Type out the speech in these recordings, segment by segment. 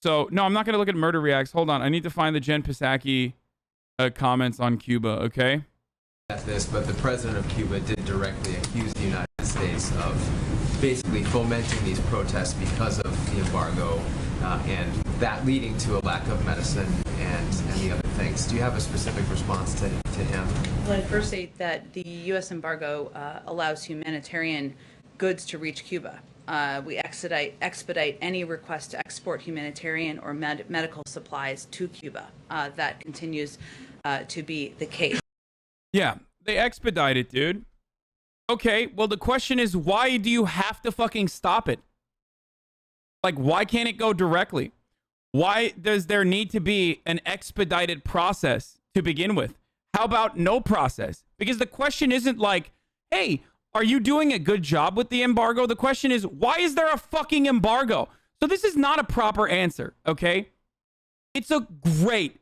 So, no, I'm not going to look at murder reacts. Hold on. I need to find the Jen Psaki comments on Cuba, okay? At this, but the president of Cuba did directly accuse the United States of basically fomenting these protests because of the embargo and that leading to a lack of medicine and the other things. Do you have a specific response to him? Well, I'd first say that the U.S. embargo allows humanitarian goods to reach Cuba. We expedite any request to export humanitarian or medical supplies to Cuba. That continues to be the case. Yeah, they expedite it, dude. Okay, well, the question is, why do you have to fucking stop it? Like, why can't it go directly? Why does there need to be an expedited process to begin with? How about no process? Because the question isn't like, hey, are you doing a good job with the embargo? The question is, why is there a fucking embargo? So this is not a proper answer, okay? It's a great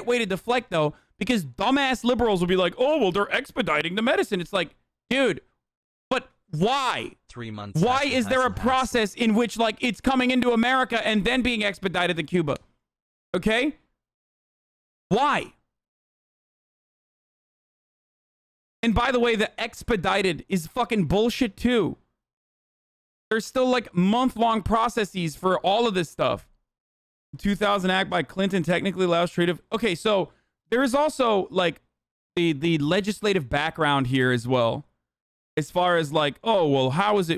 way to deflect, though, because dumbass liberals will be like, oh, well, they're expediting the medicine. It's like, dude, but why? 3 months. Why is there a process in which, like, it's coming into America and then being expedited to Cuba? Okay? Why? And by the way, the expedited is fucking bullshit too. There's still like month-long processes for all of this stuff. 2000 Act by Clinton technically allows trade of... Okay, so there is also like the legislative background here as well. As far as like, oh, well,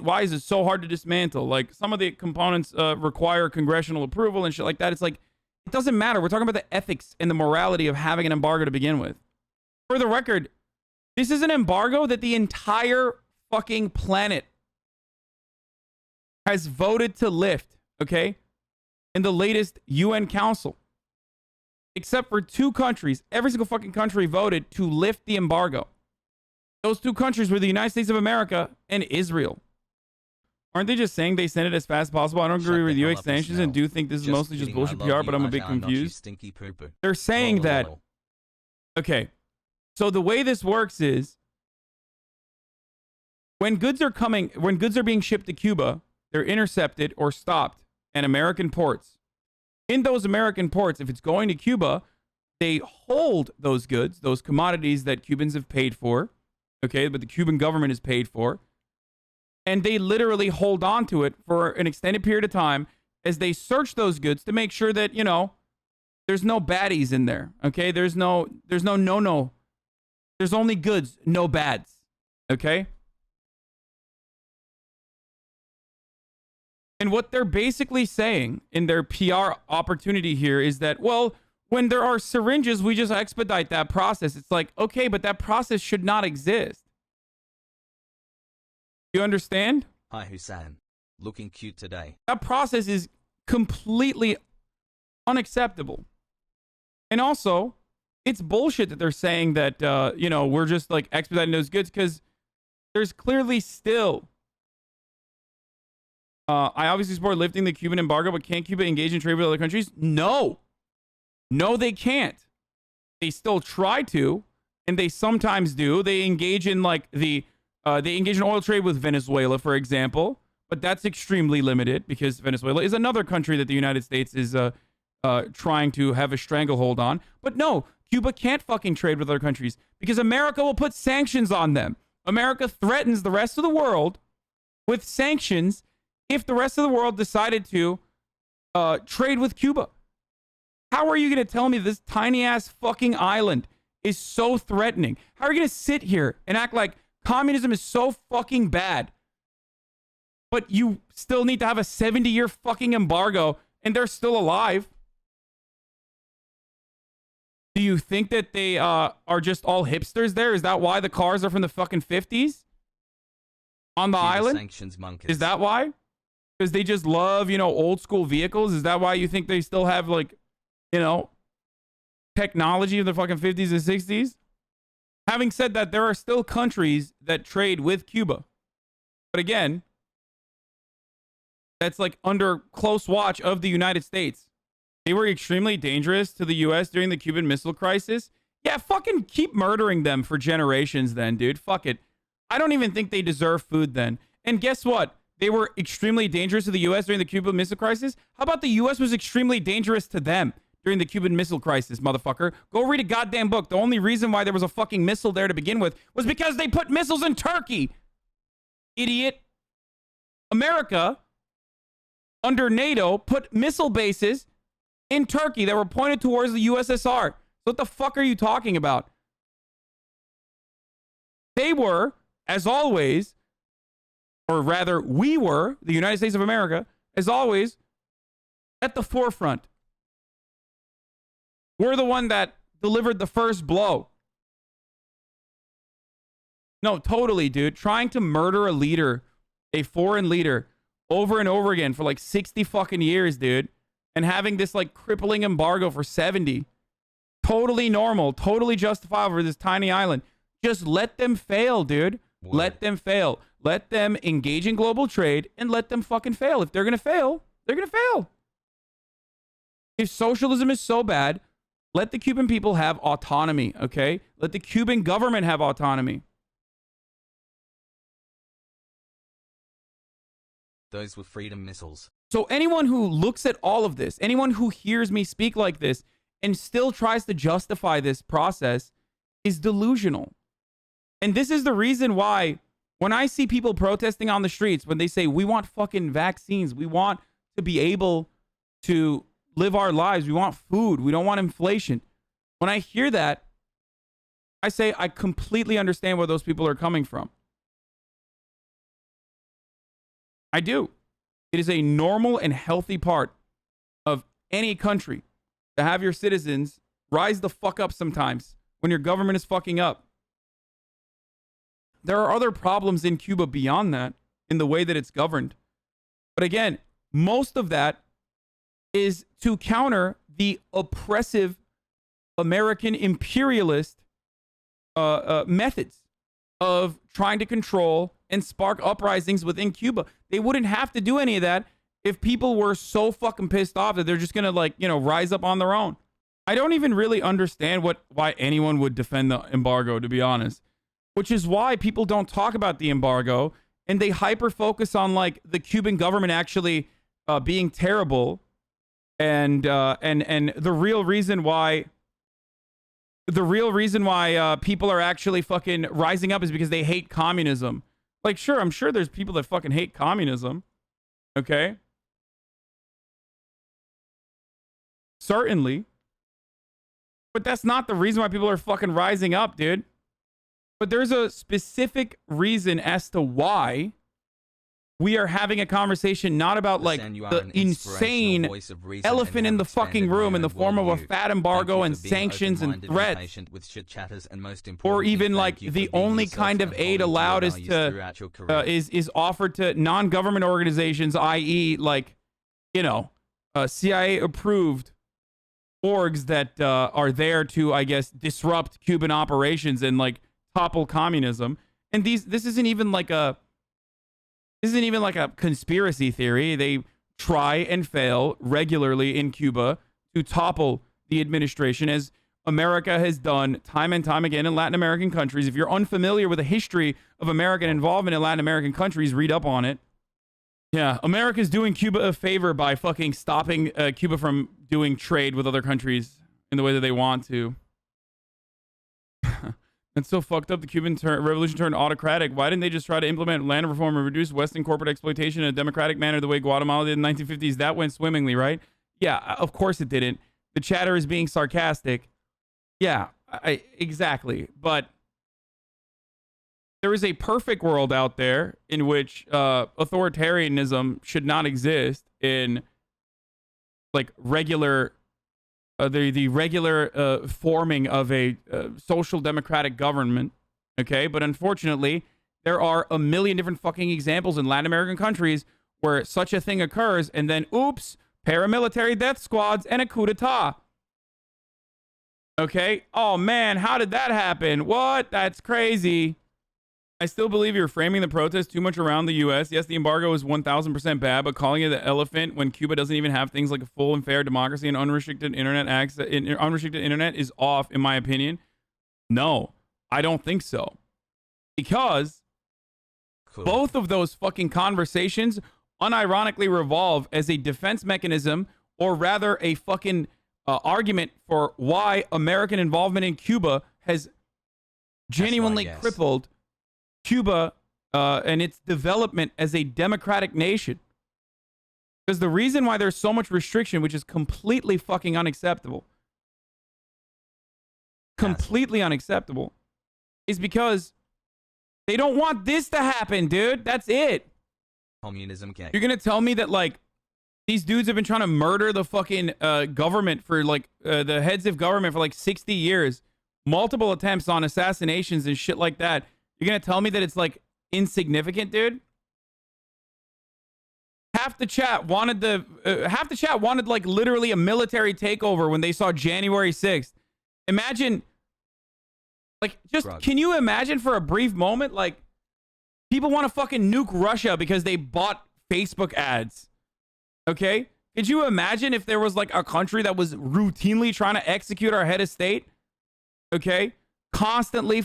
why is it so hard to dismantle? Like some of the components require congressional approval and shit like that. It's like, it doesn't matter. We're talking about the ethics and the morality of having an embargo to begin with. For the record, this is an embargo that the entire fucking planet has voted to lift, okay? In the latest UN Council. Except for 2 countries. Every single fucking country voted to lift the embargo. Those 2 countries were the United States of America and Israel. Aren't they just saying they send it as fast as possible? I don't agree with U.S. sanctions and do think this is mostly just bullshit PR, but I'm a bit confused. They're saying that... Okay. So the way this works is when goods are being shipped to Cuba, they're intercepted or stopped at American ports. In those American ports, if it's going to Cuba, they hold those goods, those commodities that Cubans have paid for, okay, but the Cuban government has paid for, and they literally hold on to it for an extended period of time as they search those goods to make sure that, you know, there's no baddies in there, okay? There's no. There's only goods, no bads. Okay? And what they're basically saying in their PR opportunity here is that, well, when there are syringes, we just expedite that process. It's like, okay, but that process should not exist. You understand? Hi, Hasan. Looking cute today. That process is completely unacceptable. And also, it's bullshit that they're saying that, you know, we're just like expediting those goods because there's clearly still... I obviously support lifting the Cuban embargo, but can't Cuba engage in trade with other countries? No. No, they can't. They still try to, and they sometimes do. They engage in like they engage in oil trade with Venezuela, for example, but that's extremely limited because Venezuela is another country that the United States is trying to have a stranglehold on. But no, Cuba can't fucking trade with other countries because America will put sanctions on them. America threatens the rest of the world with sanctions if the rest of the world decided to trade with Cuba. How are you going to tell me this tiny ass fucking island is so threatening? How are you going to sit here and act like communism is so fucking bad, but you still need to have a 70-year fucking embargo and they're still alive? Do you think that they are just all hipsters there? Is that why the cars are from the fucking 50s on the island? Sanctions monkeys. Is that why? Because they just love, you know, old school vehicles? Is that why you think they still have, like, you know, technology of the fucking 50s and 60s? Having said that, there are still countries that trade with Cuba. But again, that's like under close watch of the United States. They were extremely dangerous to the U.S. during the Cuban Missile Crisis. Yeah, fucking keep murdering them for generations then, dude. Fuck it. I don't even think they deserve food then. And guess what? they were extremely dangerous to the U.S. during the Cuban Missile Crisis. How about the U.S. was extremely dangerous to them during the Cuban Missile Crisis, motherfucker? Go read a goddamn book. The only reason why there was a fucking missile there to begin with was because they put missiles in Turkey. Idiot. America, under NATO, put missile bases in Turkey that were pointed towards the USSR. So what the fuck are you talking about? They were, as always, or rather, we were, the United States of America, as always, at the forefront. We're the one that delivered the first blow. No, totally, dude. Trying to murder a leader, a foreign leader, over and over again for like 60 fucking years, dude. And having this like crippling embargo for 70. Totally normal, totally justifiable for this tiny island. Just let them fail, dude. Word. Let them fail. Let them engage in global trade and let them fucking fail. If they're going to fail, they're going to fail. If socialism is so bad, let the Cuban people have autonomy, okay? Let the Cuban government have autonomy. Those were freedom missiles. So anyone who looks at all of this, anyone who hears me speak like this and still tries to justify this process is delusional. And this is the reason why when I see people protesting on the streets, when they say, we want fucking vaccines, we want to be able to live our lives, we want food, we don't want inflation. When I hear that, I say, I completely understand where those people are coming from. I do. It is a normal and healthy part of any country to have your citizens rise the fuck up sometimes when your government is fucking up. There are other problems in Cuba beyond that, in the way that it's governed. But again, most of that is to counter the oppressive American imperialist methods of trying to control and spark uprisings within Cuba. They wouldn't have to do any of that if people were so fucking pissed off that they're just going to, like, you know, rise up on their own. I don't even really understand why anyone would defend the embargo, to be honest. Which is why people don't talk about the embargo and they hyper focus on like the Cuban government actually being terrible, and the real reason why people are actually fucking rising up is because they hate communism. Like, sure, I'm sure there's people that fucking hate communism. Okay? Certainly. But that's not the reason why people are fucking rising up, dude. But there's a specific reason as to why we are having a conversation not about like the insane elephant in the fucking room in the form of a fat embargo and sanctions and threats, or even like the only kind of aid allowed is to is offered to non-government organizations, i.e. like, you know, CIA approved orgs that are there to, I guess, disrupt Cuban operations and like topple communism. And this isn't even like a conspiracy theory. They try and fail regularly in Cuba to topple the administration, as America has done time and time again in Latin American countries. If you're unfamiliar with the history of American involvement in Latin American countries, read up on it. Yeah, America's doing Cuba a favor by fucking stopping Cuba from doing trade with other countries in the way that they want to. It's so fucked up. The Cuban revolution turned autocratic. Why didn't they just try to implement land reform and reduce Western corporate exploitation in a democratic manner the way Guatemala did in the 1950s? That went swimmingly, right? Yeah, of course it didn't. The chatter is being sarcastic. Yeah, exactly. But there is a perfect world out there in which authoritarianism should not exist in like regular the regular forming of a social democratic government, okay? But unfortunately, there are a million different fucking examples in Latin American countries where such a thing occurs, and then, oops, paramilitary death squads and a coup d'etat. Okay? Oh, man, how did that happen? What? That's crazy. I still believe you're framing the protest too much around the U.S. Yes, the embargo is 1,000% bad, but calling it the elephant when Cuba doesn't even have things like a full and fair democracy and unrestricted internet access, unrestricted internet is off, in my opinion. No, I don't think so. Because Cool. Both of those fucking conversations unironically revolve as a defense mechanism, or rather a fucking argument for why American involvement in Cuba has genuinely yes. crippled Cuba and its development as a democratic nation. Because the reason why there's so much restriction, which is completely fucking unacceptable, completely unacceptable, is because they don't want this to happen, dude. That's it. Communism cake. You're gonna tell me that like these dudes have been trying to murder the fucking government for like the heads of government for like 60 years, multiple attempts on assassinations and shit like that. You're gonna tell me that it's like insignificant, dude? Half the chat wanted like literally a military takeover when they saw January 6th. Imagine, like, just can you imagine for a brief moment, like, people want to fucking nuke Russia because they bought Facebook ads. Okay? Could you imagine if there was like a country that was routinely trying to execute our head of state? Okay? Constantly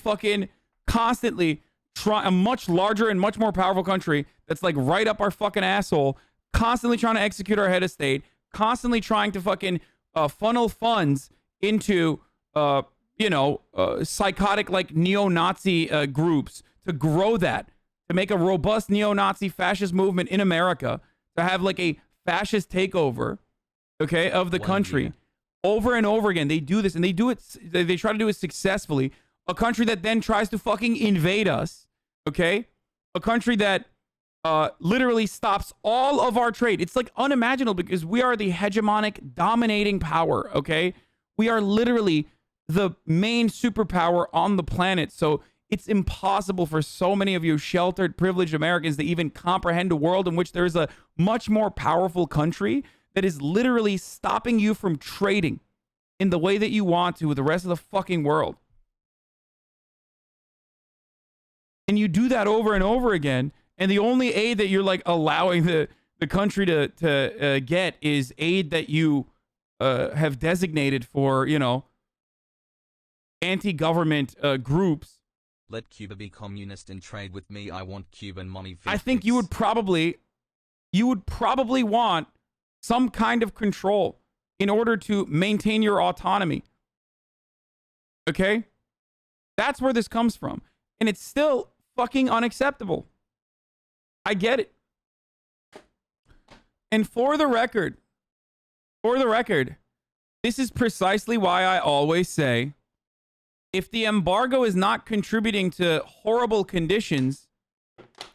try a much larger and much more powerful country that's like right up our fucking asshole, constantly trying to execute our head of state, constantly trying to fucking funnel funds into psychotic like neo-Nazi groups to grow that, to make a robust neo-Nazi fascist movement in America, to have like a fascist takeover, okay, of the country. Over and over again. They do this, and they try to do it successfully. A country that then tries to fucking invade us, okay? A country that literally stops all of our trade. It's like unimaginable because we are the hegemonic dominating power, okay? We are literally the main superpower on the planet. So it's impossible for so many of you sheltered, privileged Americans to even comprehend a world in which there is a much more powerful country that is literally stopping you from trading in the way that you want to with the rest of the fucking world. And you do that over and over again, and the only aid that you're like allowing the country to get is aid that you have designated for, anti-government groups. Let Cuba be communist and trade with me. I want Cuban money. I think you would probably want some kind of control in order to maintain your autonomy. Okay? That's where this comes from. And it's still fucking unacceptable. I get it. And for the record, this is precisely why I always say, if the embargo is not contributing to horrible conditions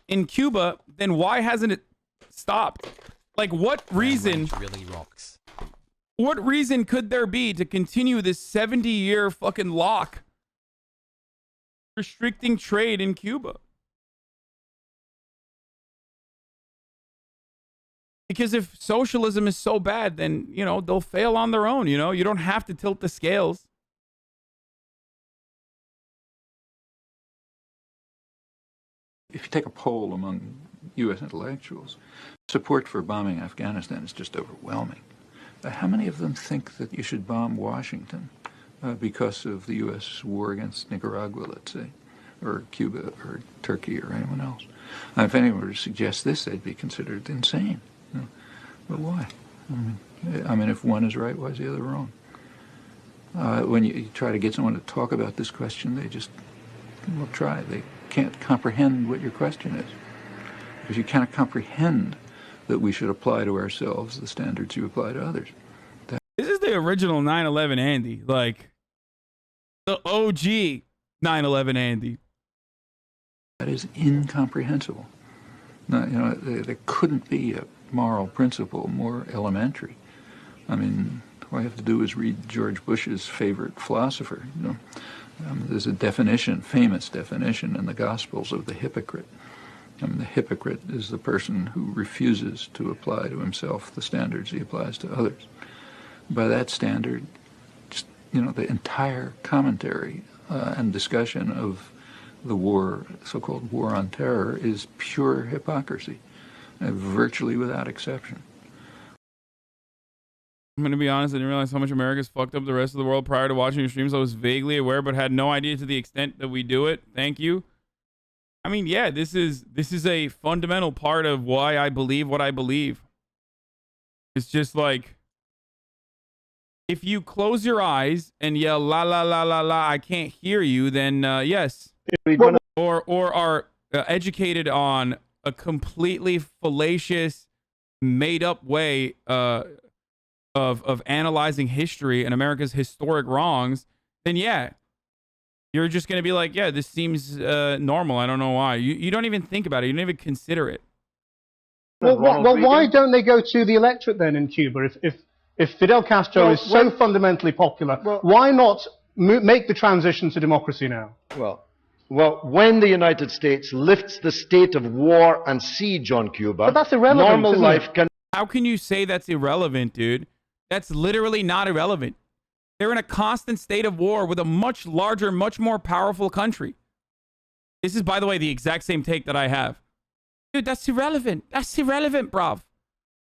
in Cuba, then why hasn't it stopped? Like, what reason really rocks. What reason could there be to continue this 70-year fucking lock restricting trade in Cuba? Because if socialism is so bad, then, they'll fail on their own, You don't have to tilt the scales. If you take a poll among U.S. intellectuals, support for bombing Afghanistan is just overwhelming. How many of them think that you should bomb Washington because of the U.S. war against Nicaragua, let's say, or Cuba, or Turkey, or anyone else? If anyone were to suggest this, they'd be considered insane. But why? I mean, if one is right, why is the other wrong? When you try to get someone to talk about this question, they just will try. They can't comprehend what your question is, because you cannot comprehend that we should apply to ourselves the standards you apply to others. This is the original 9/11 Andy, like the OG 9/11 Andy. That is incomprehensible. No, there couldn't be a moral principle more elementary. I mean, all I have to do is read George Bush's favorite philosopher. There's a definition, famous definition in the Gospels of the hypocrite. The hypocrite is the person who refuses to apply to himself the standards he applies to others. By that standard, just, the entire commentary and discussion of the war, so-called war on terror, is pure hypocrisy, virtually without exception. I'm going to be honest, I didn't realize how much America's fucked up the rest of the world prior to watching your streams. I was vaguely aware, but had no idea to the extent that we do it. Thank you. I mean, yeah, this is a fundamental part of why I believe what I believe. It's just like, if you close your eyes and yell la la la la la, I can't hear you, then yes, or are educated on a completely fallacious, made up way of analyzing history and America's historic wrongs, then yeah, you're just going to be like, yeah, this seems normal. I don't know why. You don't even think about it. You don't even consider it. Well, why don't they go to the electorate then in Cuba? If Fidel Castro is so fundamentally popular, why not make the transition to democracy now? Well, when the United States lifts the state of war and siege on Cuba, but that's irrelevant, normal life can... How can you say that's irrelevant, dude? That's literally not irrelevant. They're in a constant state of war with a much larger, much more powerful country. This is, by the way, the exact same take that I have. Dude, that's irrelevant. That's irrelevant, bruv.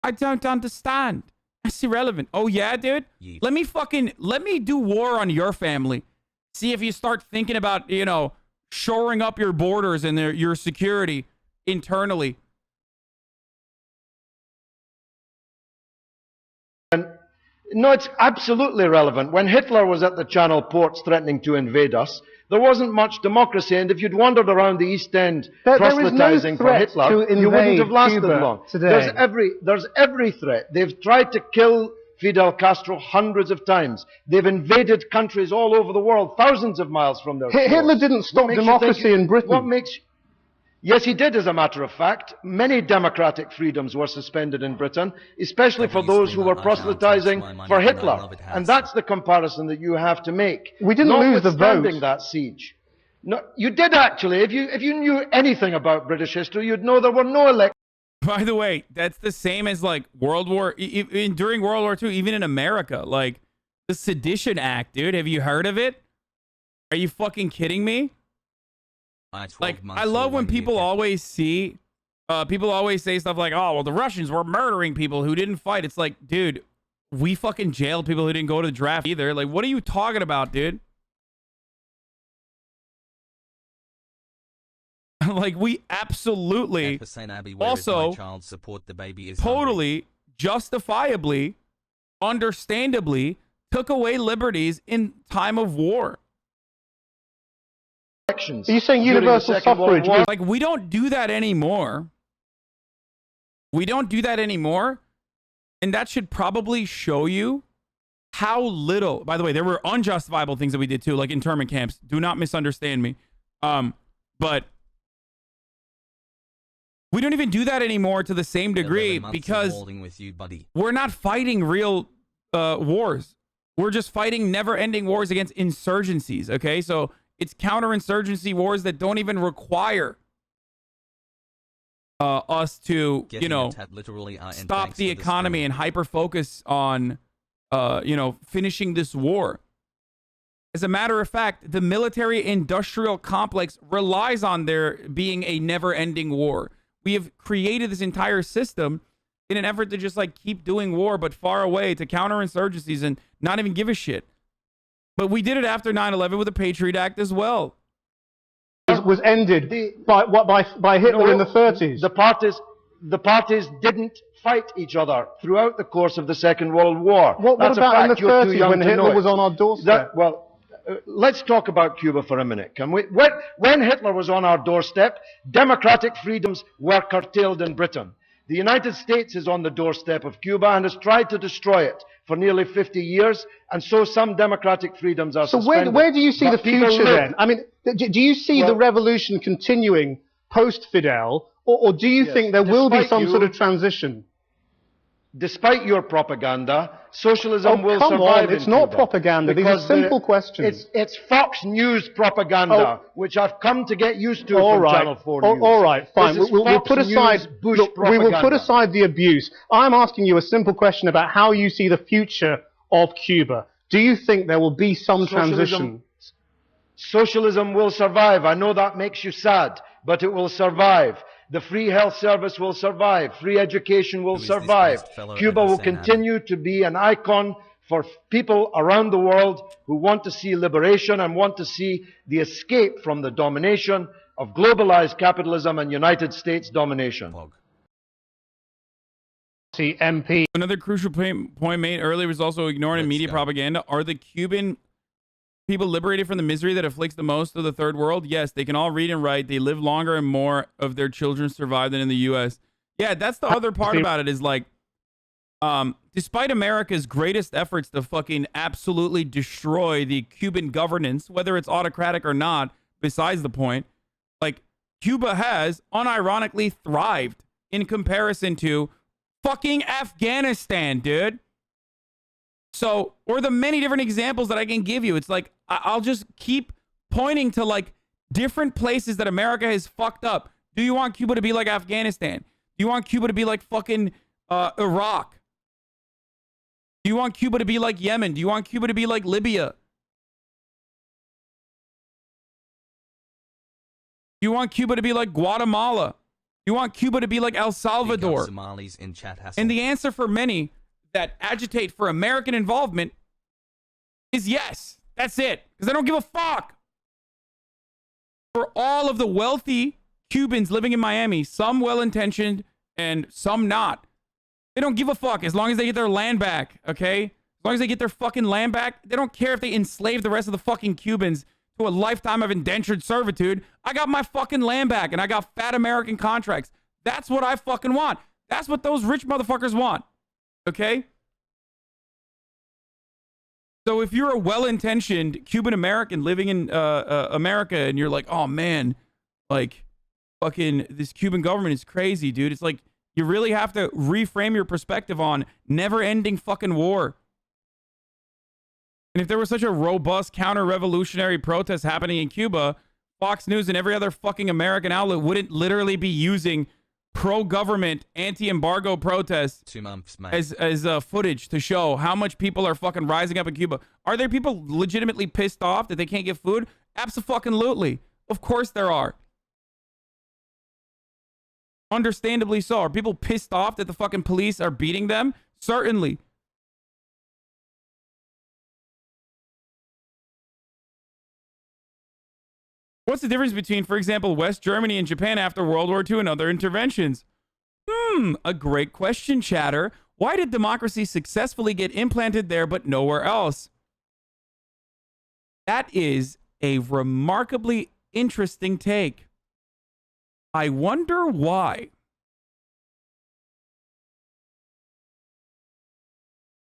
I don't understand. That's irrelevant. Oh, yeah, dude? Yeet. Let me do war on your family. See if you start thinking about, shoring up your borders and your security internally. No, it's absolutely relevant. When Hitler was at the Channel ports threatening to invade us, there wasn't much democracy, and if you'd wandered around the East End proselytizing for Hitler, you wouldn't have lasted long. Today. There's every threat. They've tried to kill Fidel Castro hundreds of times. They've invaded countries all over the world, thousands of miles from their shores. Hitler didn't stop democracy in Britain. Yes, he did, as a matter of fact. Many democratic freedoms were suspended in Britain, especially for those who were proselytizing for Hitler. And that's the comparison that you have to make. We didn't lose the vote. Notwithstanding that siege. No, you did actually. If you knew anything about British history, you'd know there were no elections. By the way, that's the same as like during World War II, even in America, like the Sedition Act, dude. Have you heard of it? Are you fucking kidding me? Like, I love when people always say stuff like, oh, well, the Russians were murdering people who didn't fight. It's like, dude, we fucking jailed people who didn't go to the draft either. Like, what are you talking about, dude? Like, we absolutely Hasanabi, also child support, the baby is totally, hungry. Justifiably, understandably took away liberties in time of war. Are you saying universal suffrage? Like, we don't do that anymore. We don't do that anymore. And that should probably show you how little... By the way, there were unjustifiable things that we did too, like internment camps. Do not misunderstand me. But we don't even do that anymore to the same degree because we're not fighting real wars. We're just fighting never-ending wars against insurgencies, okay? So it's counterinsurgency wars that don't even require us to, stop the economy and hyper-focus on, finishing this war. As a matter of fact, the military-industrial complex relies on there being a never-ending war. We have created this entire system in an effort to just, like, keep doing war, but far away, to counterinsurgencies and not even give a shit. But we did it after 9/11 with the Patriot Act as well. It was ended by Hitler in the 30s. The parties didn't fight each other throughout the course of the Second World War. What about in the 30s when Hitler was on our doorstep? Let's talk about Cuba for a minute, can we? When Hitler was on our doorstep, democratic freedoms were curtailed in Britain. The United States is on the doorstep of Cuba and has tried to destroy it for nearly 50 years, and so some democratic freedoms are suspended. So where do you see the future then? I mean, do you see the revolution continuing post-Fidel, or do you think there will be some sort of transition? Despite your propaganda, socialism will survive. It's not propaganda. These are simple questions. It's Fox News propaganda, which I've come to get used to from Channel 4 News. All right, fine. We'll put aside we will put aside the abuse. I'm asking you a simple question about how you see the future of Cuba. Do you think there will be some transition? Socialism will survive. I know that makes you sad, but it will survive. The free health service will survive. Free education will survive. Cuba will continue to be an icon for people around the world who want to see liberation and want to see the escape from the domination of globalized capitalism and United States domination. MP. Another crucial point made earlier was also ignoring media propaganda. Are the Cuban people liberated from the misery that afflicts the most of the third world? Yes, they can all read and write. They live longer and more of their children survive than in the U.S. Yeah, that's the other part about it is like, despite America's greatest efforts to fucking absolutely destroy the Cuban governance, whether it's autocratic or not, besides the point, like Cuba has unironically thrived in comparison to fucking Afghanistan, dude. So, or the many different examples that I can give you. It's like, I'll just keep pointing to like different places that America has fucked up. Do you want Cuba to be like Afghanistan? Do you want Cuba to be like fucking Iraq? Do you want Cuba to be like Yemen? Do you want Cuba to be like Libya? Do you want Cuba to be like Guatemala? You want Cuba to be like El Salvador? Somalis in chat, Hasan. And the answer for many that agitate for American involvement is yes. That's it. Because they don't give a fuck. For all of the wealthy Cubans living in Miami, some well-intentioned and some not, they don't give a fuck as long as they get their land back, okay? As long as they get their fucking land back, they don't care if they enslave the rest of the fucking Cubans to a lifetime of indentured servitude. I got my fucking land back and I got fat American contracts. That's what I fucking want. That's what those rich motherfuckers want. Okay? So if you're a well-intentioned Cuban American living in America and you're like, oh man, like fucking this Cuban government is crazy, dude. It's like you really have to reframe your perspective on never-ending fucking war. And if there was such a robust counter-revolutionary protest happening in Cuba, Fox News and every other fucking American outlet wouldn't literally be using pro-government, anti-embargo protests 2 months, mate. as footage to show how much people are fucking rising up in Cuba. Are there people legitimately pissed off that they can't get food? Abso-fucking-lutely. Of course there are. Understandably so. Are people pissed off that the fucking police are beating them? Certainly. What's the difference between, for example, West Germany and Japan after World War II and other interventions? A great question, chatter. Why did democracy successfully get implanted there but nowhere else? That is a remarkably interesting take. I wonder why.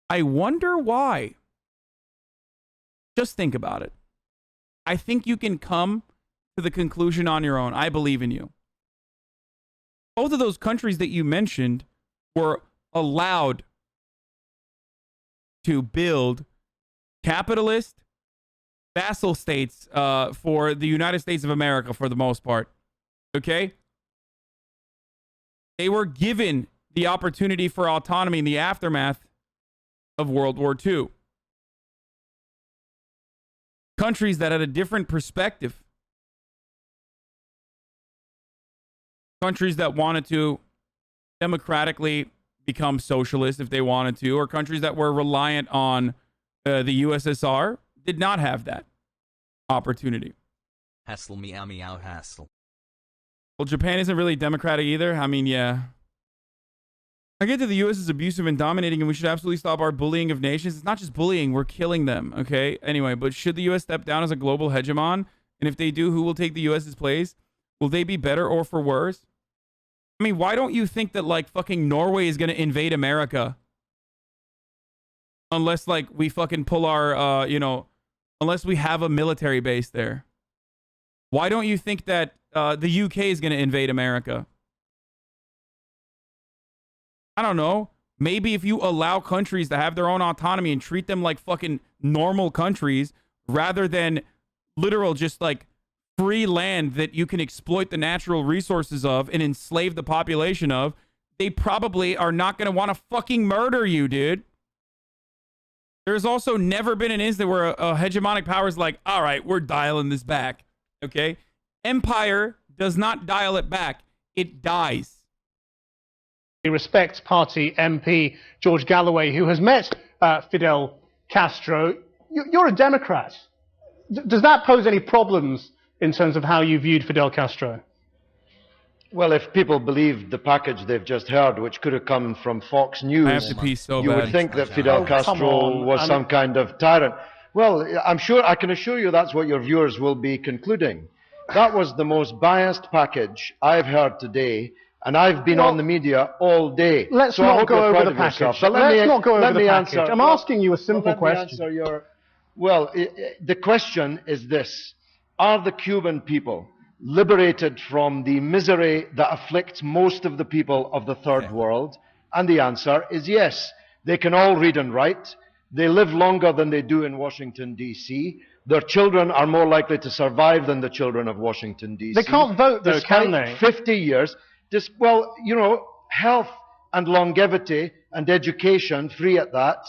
I wonder why. Just think about it. I think you can come to the conclusion on your own. I believe in you. Both of those countries that you mentioned were allowed to build capitalist vassal states for the United States of America for the most part. Okay? They were given the opportunity for autonomy in the aftermath of World War II. Countries that had a different perspective. Countries that wanted to democratically become socialist if they wanted to, or countries that were reliant on the USSR did not have that opportunity. Hassle meow meow hassle. Well, Japan isn't really democratic either. I mean, yeah. I get that the U.S. is abusive and dominating, and we should absolutely stop our bullying of nations. It's not just bullying. We're killing them, okay? Anyway, but should the U.S. step down as a global hegemon? And if they do, who will take the U.S.'s place? Will they be better or for worse? I mean, why don't you think that, like, fucking Norway is going to invade America? Unless, like, we fucking pull our, unless we have a military base there. Why don't you think that the UK is going to invade America? I don't know. Maybe if you allow countries to have their own autonomy and treat them like fucking normal countries rather than literal just like free land that you can exploit the natural resources of and enslave the population of, they probably are not going to want to fucking murder you, dude. There's also never been an instant where a hegemonic power is like, all right, we're dialing this back. Okay? Empire does not dial it back. It dies. The Respect Party MP George Galloway, who has met Fidel Castro. You're a Democrat. Does that pose any problems in terms of how you viewed Fidel Castro? Well, if people believed the package they've just heard, which could have come from Fox News, I have to pee so you bad. would think that Fidel Castro on. was some kind of tyrant. Well, I can assure you that's what your viewers will be concluding. That was the most biased package I've heard today, and I've been on the media all day. Let's so not go over the package. Let's not go over the package. I'm asking you a simple question. The question is this. Are the Cuban people liberated from the misery that afflicts most of the people of the third world? And the answer is yes. They can all read and write. They live longer than they do in Washington, D.C. Their children are more likely to survive than the children of Washington, D.C. They can't vote, though, can they? 50 years. Well, you know, health and longevity and education, free at that.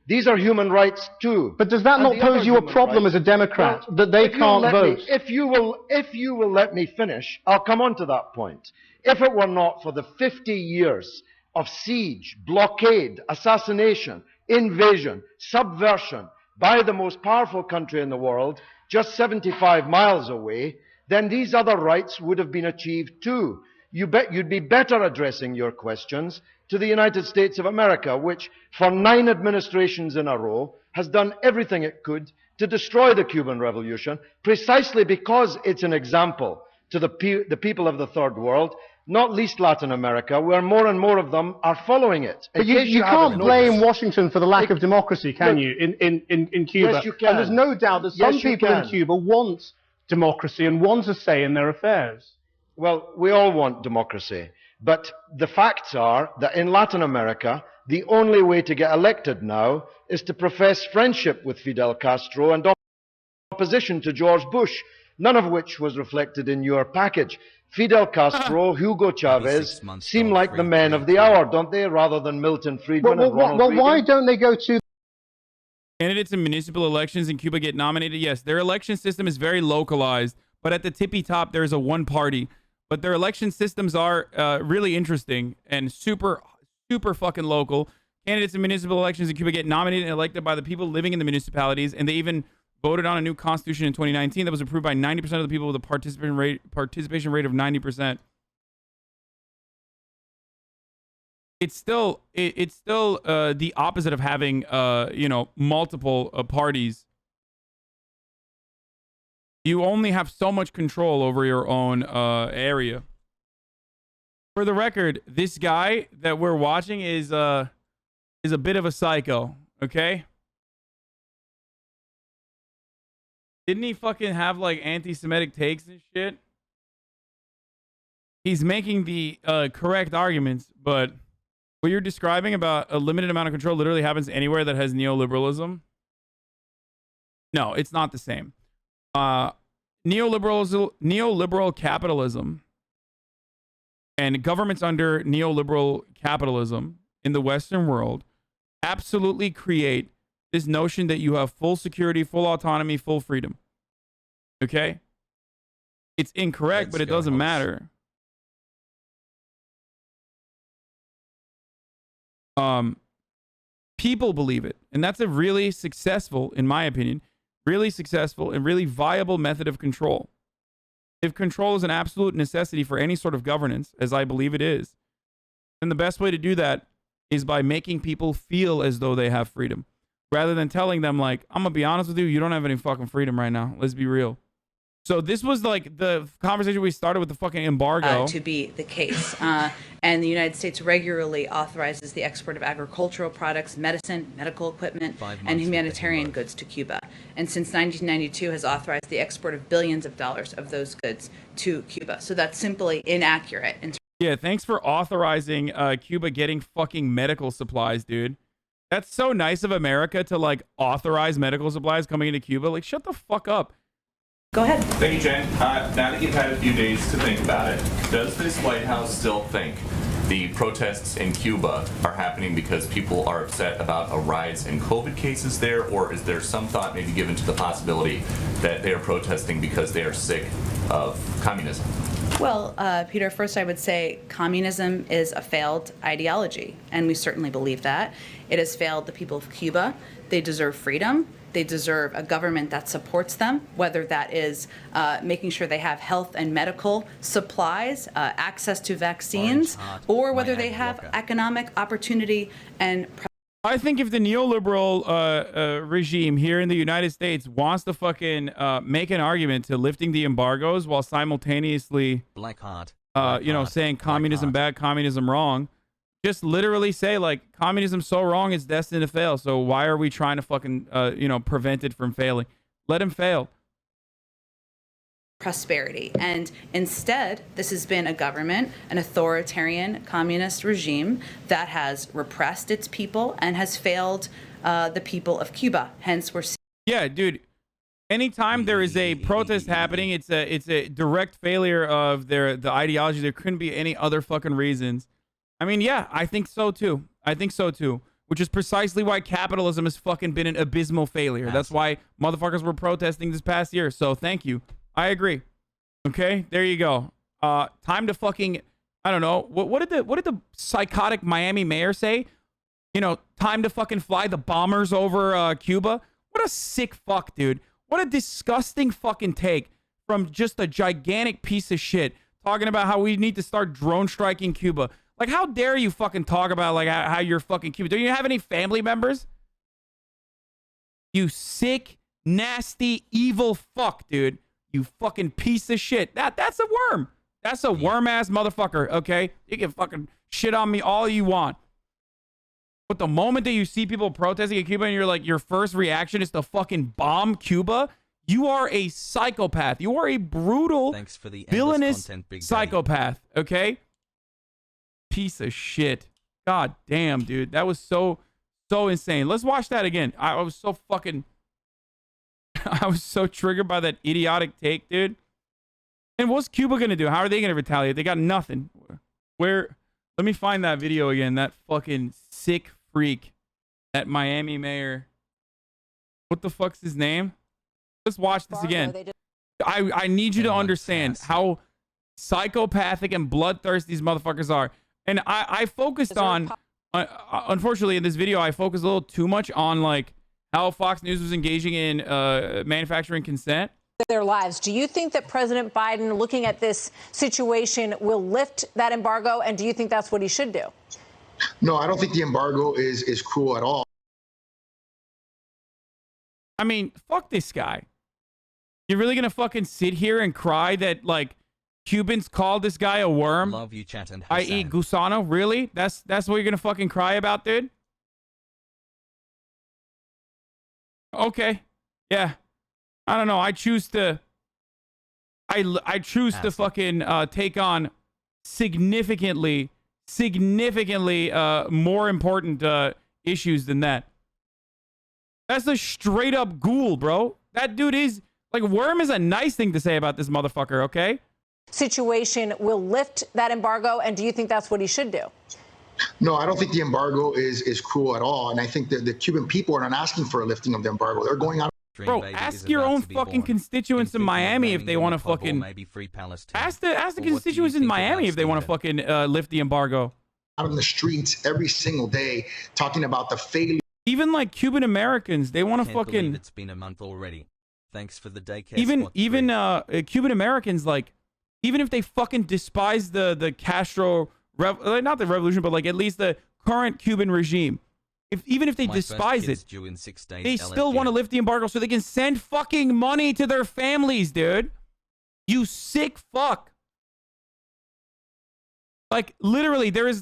These are human rights too. But does that not pose you a problem as a Democrat, that they can't vote? If you will let me finish, I'll come on to that point. If it were not for the 50 years of siege, blockade, assassination, invasion, subversion by the most powerful country in the world, just 75 miles away, then these other rights would have been achieved too. You'd be better addressing your questions to the United States of America, which for 9 administrations in a row has done everything it could to destroy the Cuban Revolution, precisely because it's an example to the people of the third world, not least Latin America, where more and more of them are following it. But you can't blame Washington for the lack of democracy, can you, in Cuba? Yes, you can. And there's no doubt that some people in Cuba want democracy and want a say in their affairs. Well, we all want democracy. But the facts are that in Latin America, the only way to get elected now is to profess friendship with Fidel Castro and opposition to George Bush, none of which was reflected in your package. Fidel Castro, Hugo Chavez seem like the men of the hour, don't they, rather than Milton Friedman and Ronald Reagan? Why don't they go to... Candidates in municipal elections in Cuba get nominated? Yes, their election system is very localized, but at the tippy top, there's a one party. But their election systems are really interesting and super fucking local. Candidates in municipal elections in Cuba get nominated and elected by the people living in the municipalities, and they even voted on a new constitution in 2019 that was approved by 90% of the people with a participation rate of 90%. It's still the opposite of having multiple parties. You only have so much control over your own area. For the record, this guy that we're watching is a bit of a psycho, okay? Didn't he fucking have like anti-Semitic takes and shit? He's making the correct arguments, but what you're describing about a limited amount of control literally happens anywhere that has neoliberalism. No, it's not the same. Neoliberal capitalism and governments under neoliberal capitalism in the Western world absolutely create this notion that you have full security, full autonomy, full freedom. Okay? It's incorrect, but it doesn't matter. People believe it, and that's a really successful, in my opinion, really successful and really viable method of control. If control is an absolute necessity for any sort of governance, as I believe it is, then the best way to do that is by making people feel as though they have freedom, rather than telling them, like, I'm gonna be honest with you, you don't have any fucking freedom right now. Let's be real. So this was like the conversation we started with the fucking embargo. To be the case. And the United States regularly authorizes the export of agricultural products, medicine, medical equipment, and humanitarian goods to Cuba. And since 1992 has authorized the export of billions of dollars of those goods to Cuba. So that's simply inaccurate. Yeah, thanks for authorizing Cuba getting fucking medical supplies, dude. That's so nice of America to like authorize medical supplies coming into Cuba. Like, shut the fuck up. Go ahead. Thank you, Jen. Now that you've had a few days to think about it, does this White House still think the protests in Cuba are happening because people are upset about a rise in COVID cases there, or is there some thought maybe given to the possibility that they are protesting because they are sick of communism? Well, Peter, first I would say communism is a failed ideology, and we certainly believe that. It has failed the people of Cuba. They deserve freedom. They deserve a government that supports them, whether that is making sure they have health and medical supplies, access to vaccines, or whether they have economic opportunity and. I think if the neoliberal regime here in the United States wants to fucking make an argument to lifting the embargoes while simultaneously, saying communism bad, communism wrong, just literally say like communism's so wrong it's destined to fail. So why are we trying to fucking prevent it from failing? Let him fail. Prosperity. And instead, this has been a government, an authoritarian communist regime that has repressed its people and has failed the people of Cuba. Hence, we're seeing. Yeah, dude. Anytime there is a protest happening, it's a direct failure of the ideology. There couldn't be any other fucking reasons. I mean, yeah, I think so too. Which is precisely why capitalism has fucking been an abysmal failure. That's why motherfuckers were protesting this past year. So thank you. I agree. Okay, there you go. Time to fucking, I don't know. What did the psychotic Miami mayor say? Time to fucking fly the bombers over Cuba. What a sick fuck, dude. What a disgusting fucking take from just a gigantic piece of shit talking about how we need to start drone striking Cuba. Like, how dare you fucking talk about like how you're fucking Cuba? Do you have any family members? You sick, nasty, evil fuck, dude. You fucking piece of shit. That's a worm. That's a worm-ass motherfucker, okay? You can fucking shit on me all you want. But the moment that you see people protesting in Cuba and you're like, your first reaction is to fucking bomb Cuba, you are a psychopath. You are a brutal, villainous psychopath, okay? Piece of shit. God damn, dude. That was so insane. Let's watch that again. I was so triggered by that idiotic take, dude. And what's Cuba gonna do? How are they gonna retaliate? They got nothing. Let me find that video again. That fucking sick freak. That Miami mayor. What the fuck's his name? Let's watch this again. I need you to understand how psychopathic and bloodthirsty these motherfuckers are. And I focused on, unfortunately in this video, I focused a little too much on like how Fox News was engaging in manufacturing consent. Their lives. Do you think that President Biden, looking at this situation, will lift that embargo? And do you think that's what he should do? No, I don't think the embargo is cruel at all. I mean, fuck this guy. You're really gonna fucking sit here and cry that like Cubans called this guy a worm? Love you, chat and i.e. Gusano? Really? That's what you're gonna fucking cry about, dude? Okay. Yeah. I don't know. I choose to fucking take on significantly more important issues than that. That's a straight up ghoul, bro. That dude is like, worm is a nice thing to say about this motherfucker, okay? Situation will lift that embargo, and do you think that's what he should do? No, I don't think the embargo is cruel at all. And I think that the Cuban people are not asking for a lifting of the embargo. They're going out. Bro, ask your own fucking constituents in Miami if they want to fucking... Ask the constituents in Miami if they want to fucking lift the embargo. Out on the streets every single day talking about the failure. Even like Cuban Americans, they want to fucking... It's been a month already. Thanks for the daycare. Even Cuban Americans, like, even if they fucking despise the Castro... not the revolution, but like at least the current Cuban regime. Even if they despise it, they still want to lift the embargo so they can send fucking money to their families, dude. You sick fuck. Like, literally, there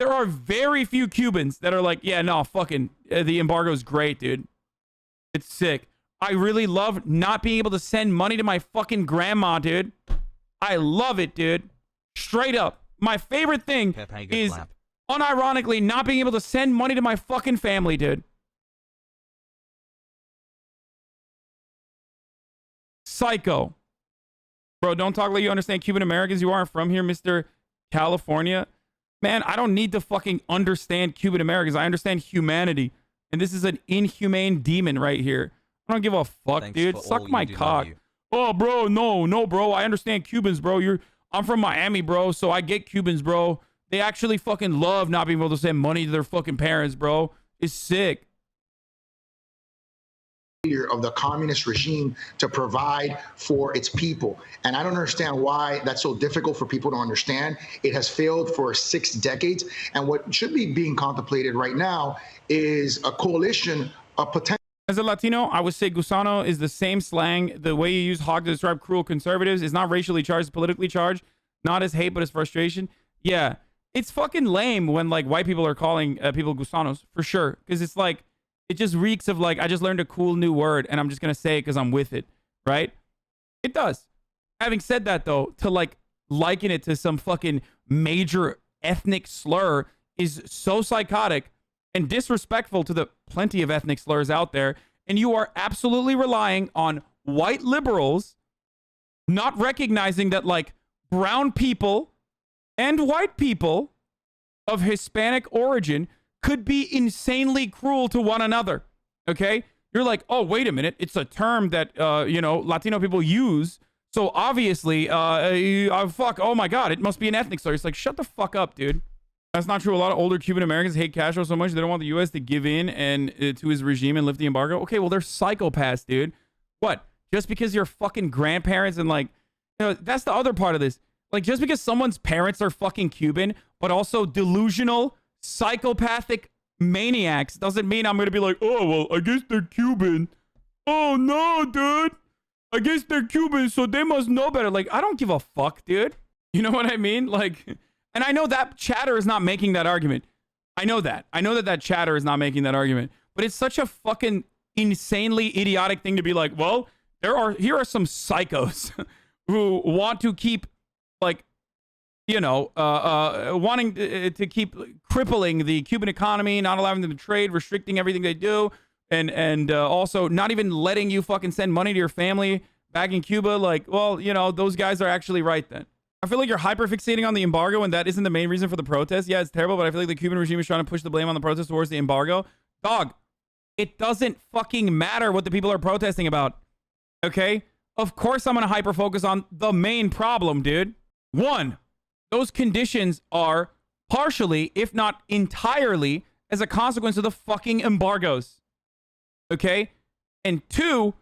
are very few Cubans that are like, yeah, no, fucking, the embargo is great, dude. It's sick. I really love not being able to send money to my fucking grandma, dude. I love it, dude. Straight up. My favorite thing is, unironically, not being able to send money to my fucking family, dude. Psycho. Bro, don't talk like you understand Cuban Americans. You aren't from here, Mr. California. Man, I don't need to fucking understand Cuban Americans. I understand humanity. And this is an inhumane demon right here. I don't give a fuck, dude. Suck my cock. Oh, bro, no, bro. I understand Cubans, bro. I'm from Miami, bro, so I get Cubans, bro. They actually fucking love not being able to send money to their fucking parents, bro. It's sick. of the communist regime to provide for its people. And I don't understand why that's so difficult for people to understand. It has failed for 6 decades. And what should be being contemplated right now is a coalition of potential. As a Latino, I would say gusano is the same slang. The way you use hog to describe cruel conservatives is not racially charged, it's politically charged. Not as hate, but as frustration. Yeah, it's fucking lame when like white people are calling people gusanos, for sure. Because it's like, it just reeks of like, I just learned a cool new word and I'm just going to say it because I'm with it, right? It does. Having said that, though, to like liken it to some fucking major ethnic slur is so psychotic and disrespectful to the plenty of ethnic slurs out there. And you are absolutely relying on white liberals not recognizing that like brown people and white people of Hispanic origin could be insanely cruel to one another. Okay? You're like, oh, wait a minute. It's a term that, Latino people use. So obviously, fuck, oh my God, it must be an ethnic slur. It's like, shut the fuck up, dude. That's not true. A lot of older Cuban Americans hate Castro so much they don't want the U.S. to give in and to his regime and lift the embargo. Okay, well, they're psychopaths, dude. What? Just because your fucking grandparents and like, that's the other part of this. Like, just because someone's parents are fucking Cuban, but also delusional, psychopathic maniacs, doesn't mean I'm going to be like, oh, well, I guess they're Cuban. Oh, no, dude. I guess they're Cuban, so they must know better. Like, I don't give a fuck, dude. You know what I mean? Like, and I know that chatter is not making that argument. I know that. I know that chatter is not making that argument. But it's such a fucking insanely idiotic thing to be like, well, here are some psychos who want to keep, like, wanting to keep crippling the Cuban economy, not allowing them to trade, restricting everything they do, and also not even letting you fucking send money to your family back in Cuba. Like, well, those guys are actually right then. I feel like you're hyperfixating on the embargo, and that isn't the main reason for the protest. Yeah, it's terrible, but I feel like the Cuban regime is trying to push the blame on the protest towards the embargo. Dog, it doesn't fucking matter what the people are protesting about. Okay? Of course I'm going to hyper-focus on the main problem, dude. 1, those conditions are partially, if not entirely, as a consequence of the fucking embargoes. Okay? And 2,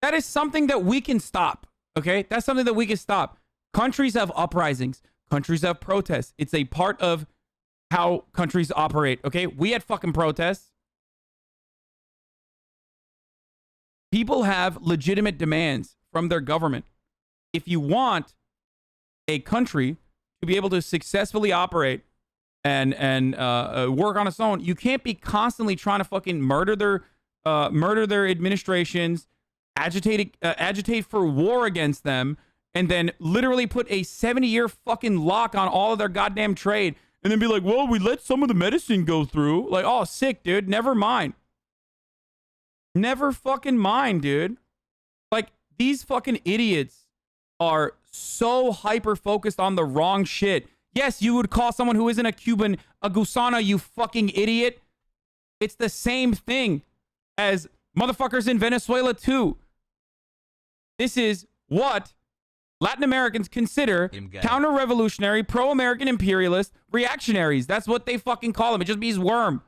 that is something that we can stop. Okay? That's something that we can stop. Countries have uprisings. Countries have protests. It's a part of how countries operate. Okay? We had fucking protests. People have legitimate demands from their government. If you want a country to be able to successfully operate and work on its own, you can't be constantly trying to fucking murder their administrations, agitate for war against them, and then literally put a 70-year fucking lock on all of their goddamn trade, and then be like, well, we let some of the medicine go through. Like, oh, sick, dude. Never mind. Never fucking mind, dude. Like, these fucking idiots are so hyper-focused on the wrong shit. Yes, you would call someone who isn't a Cuban a gusano, you fucking idiot. It's the same thing as motherfuckers in Venezuela, too. This is what Latin Americans consider counter-revolutionary, pro-American imperialist reactionaries. That's what they fucking call them. It just means worm.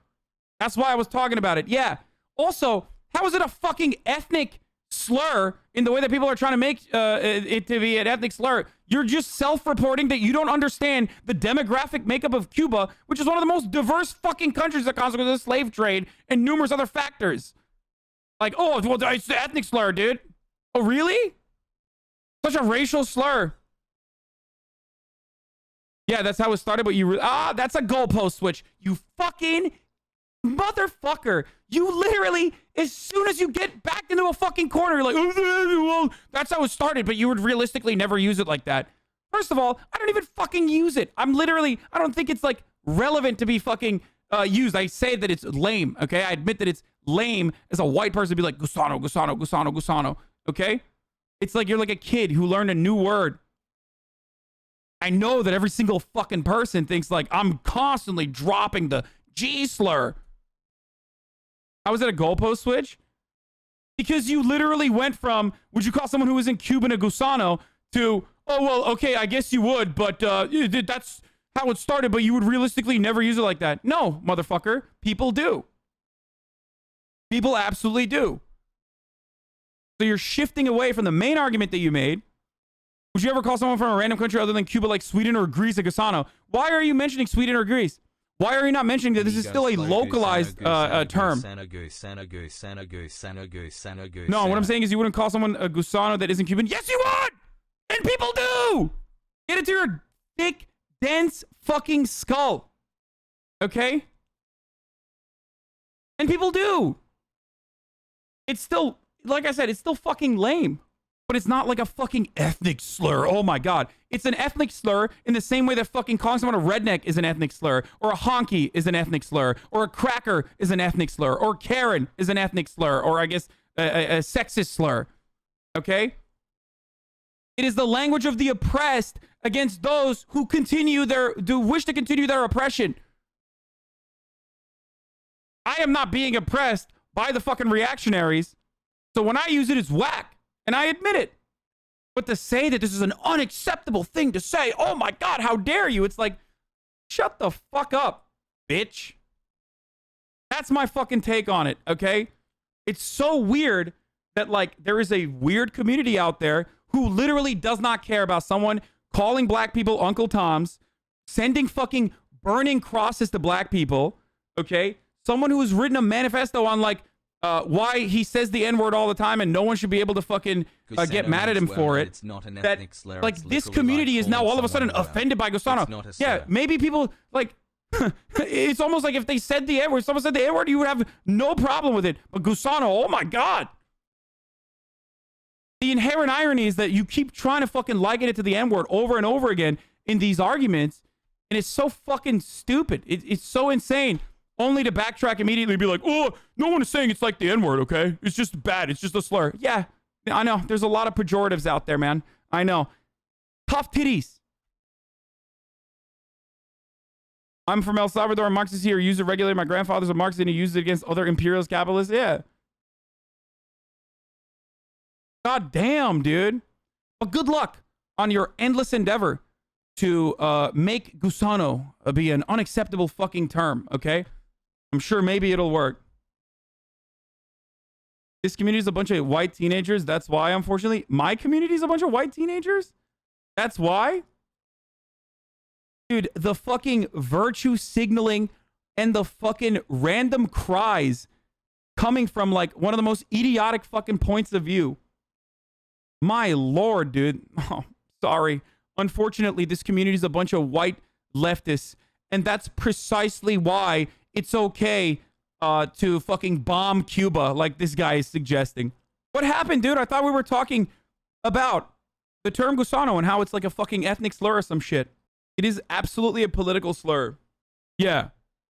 That's why I was talking about it. Yeah. Also, how is it a fucking ethnic slur in the way that people are trying to make it to be an ethnic slur? You're just self-reporting that you don't understand the demographic makeup of Cuba, which is one of the most diverse fucking countries as a consequence of the slave trade and numerous other factors. Like, oh, well, it's the ethnic slur, dude. Oh, really? Such a racial slur. Yeah, that's how it started, but that's a goalpost switch. You fucking motherfucker. You literally, as soon as you get back into a fucking corner, you're like, oh, well, that's how it started, but you would realistically never use it like that. First of all, I don't even fucking use it. I don't think it's like relevant to be fucking used. I say that it's lame, okay? I admit that it's lame as a white person to be like, gusano, gusano, gusano, gusano, okay? It's like you're like a kid who learned a new word. I know that every single fucking person thinks like I'm constantly dropping the G slur. How is it a goalpost switch? Because you literally went from, would you call someone who isn't Cuban a gusano, to, oh, well, okay, I guess you would, but that's how it started, but you would realistically never use it like that. No, motherfucker. People do. People absolutely do. So you're shifting away from the main argument that you made. Would you ever call someone from a random country other than Cuba like Sweden or Greece a Gusano? Why are you mentioning Sweden or Greece? Why are you not mentioning that this is still a localized term? No, what I'm saying is you wouldn't call someone a Gusano that isn't Cuban. Yes, you would! And people do! Get it to your thick, dense fucking skull. Okay? And people do. It's still, like I said, it's still fucking lame. But it's not like a fucking ethnic slur. Oh my God. It's an ethnic slur in the same way that fucking calling someone a redneck is an ethnic slur, or a honky is an ethnic slur, or a cracker is an ethnic slur, or Karen is an ethnic slur, or I guess a sexist slur. Okay? It is the language of the oppressed against those who wish to continue their oppression. I am not being oppressed by the fucking reactionaries. So when I use it, it's whack. And I admit it. But to say that this is an unacceptable thing to say, oh my God, how dare you? It's like, shut the fuck up, bitch. That's my fucking take on it, okay? It's so weird that, like, there is a weird community out there who literally does not care about someone calling black people Uncle Toms, sending fucking burning crosses to black people, okay? Someone who has written a manifesto on, like, why he says the N-word all the time and no one should be able to fucking get mad at him for it. It's not an ethnic slur. Like, this community is now all of a sudden offended by Gusano. Yeah, maybe people, like, it's almost like if they said the N-word, someone said the N-word, you would have no problem with it. But Gusano, oh my God. The inherent irony is that you keep trying to fucking liken it to the N-word over and over again in these arguments, and it's so fucking stupid. It's so insane. Only to backtrack immediately and be like, oh, no one is saying it's like the N-word, okay? It's just bad. It's just a slur. Yeah, I know. There's a lot of pejoratives out there, man. I know. Tough titties. I'm from El Salvador. Marxists here use it regularly. My grandfather's a Marxist and he used it against other imperialist capitalists. Yeah. God damn, dude. But good luck on your endless endeavor to make Gusano be an unacceptable fucking term, okay? I'm sure maybe it'll work. This community is a bunch of white teenagers. That's why, unfortunately. My community is a bunch of white teenagers? That's why? Dude, the fucking virtue signaling and the fucking random cries coming from, like, one of the most idiotic fucking points of view. My lord, dude. Oh, sorry. Unfortunately, this community is a bunch of white leftists. And that's precisely why it's okay to fucking bomb Cuba like this guy is suggesting. What happened, dude? I thought we were talking about the term Gusano and how it's like a fucking ethnic slur or some shit. It is absolutely a political slur. Yeah.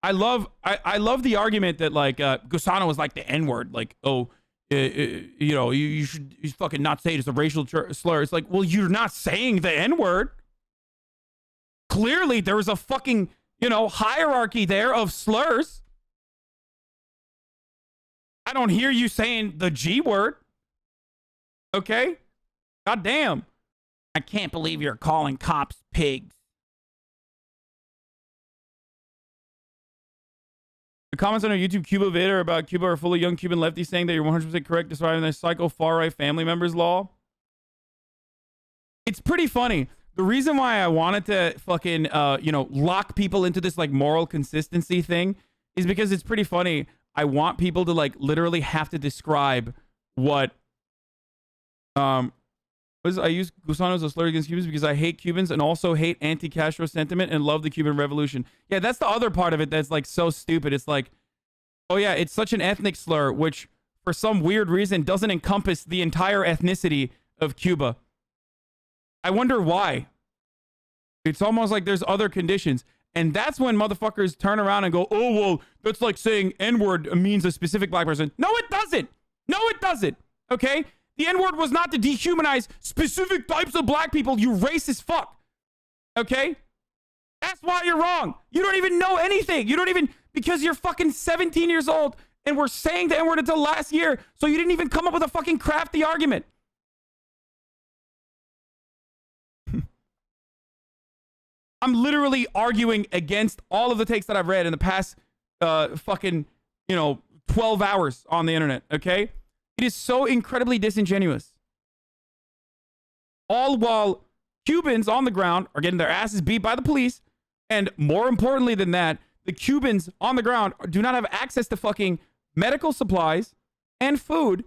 I love the argument that, like, Gusano is like the N-word. Like, oh, you know, you should fucking not say it as a racial slur. It's like, well, you're not saying the N-word. Clearly, there was a fucking, you know, hierarchy there of slurs. I don't hear you saying the G word. Okay? God damn. I can't believe you're calling cops pigs. The comments on our YouTube Cuba vid are about Cuba are full of young Cuban lefties saying that you're 100% correct describing their psycho far-right family members law. It's pretty funny. The reason why I wanted to fucking, you know, lock people into this, like, moral consistency thing is because it's pretty funny. I want people to, like, literally have to describe what, I use Gusano as a slur against Cubans because I hate Cubans and also hate anti-Castro sentiment and love the Cuban Revolution. Yeah, that's the other part of it that's, like, so stupid. It's like, oh yeah, it's such an ethnic slur, which for some weird reason doesn't encompass the entire ethnicity of Cuba. I wonder why. It's almost like there's other conditions. And that's when motherfuckers turn around and go, oh, well, that's like saying N-word means a specific black person. No, it doesn't. No, it doesn't. Okay? The N-word was not to dehumanize specific types of black people, you racist fuck. Okay? That's why you're wrong. You don't even know anything. You don't even, because you're fucking 17 years old and we're saying the N-word until last year, so you didn't even come up with a fucking crafty argument. I'm literally arguing against all of the takes that I've read in the past fucking, you know, 12 hours on the internet, okay? It is so incredibly disingenuous. All while Cubans on the ground are getting their asses beat by the police. And more importantly than that, the Cubans on the ground do not have access to fucking medical supplies and food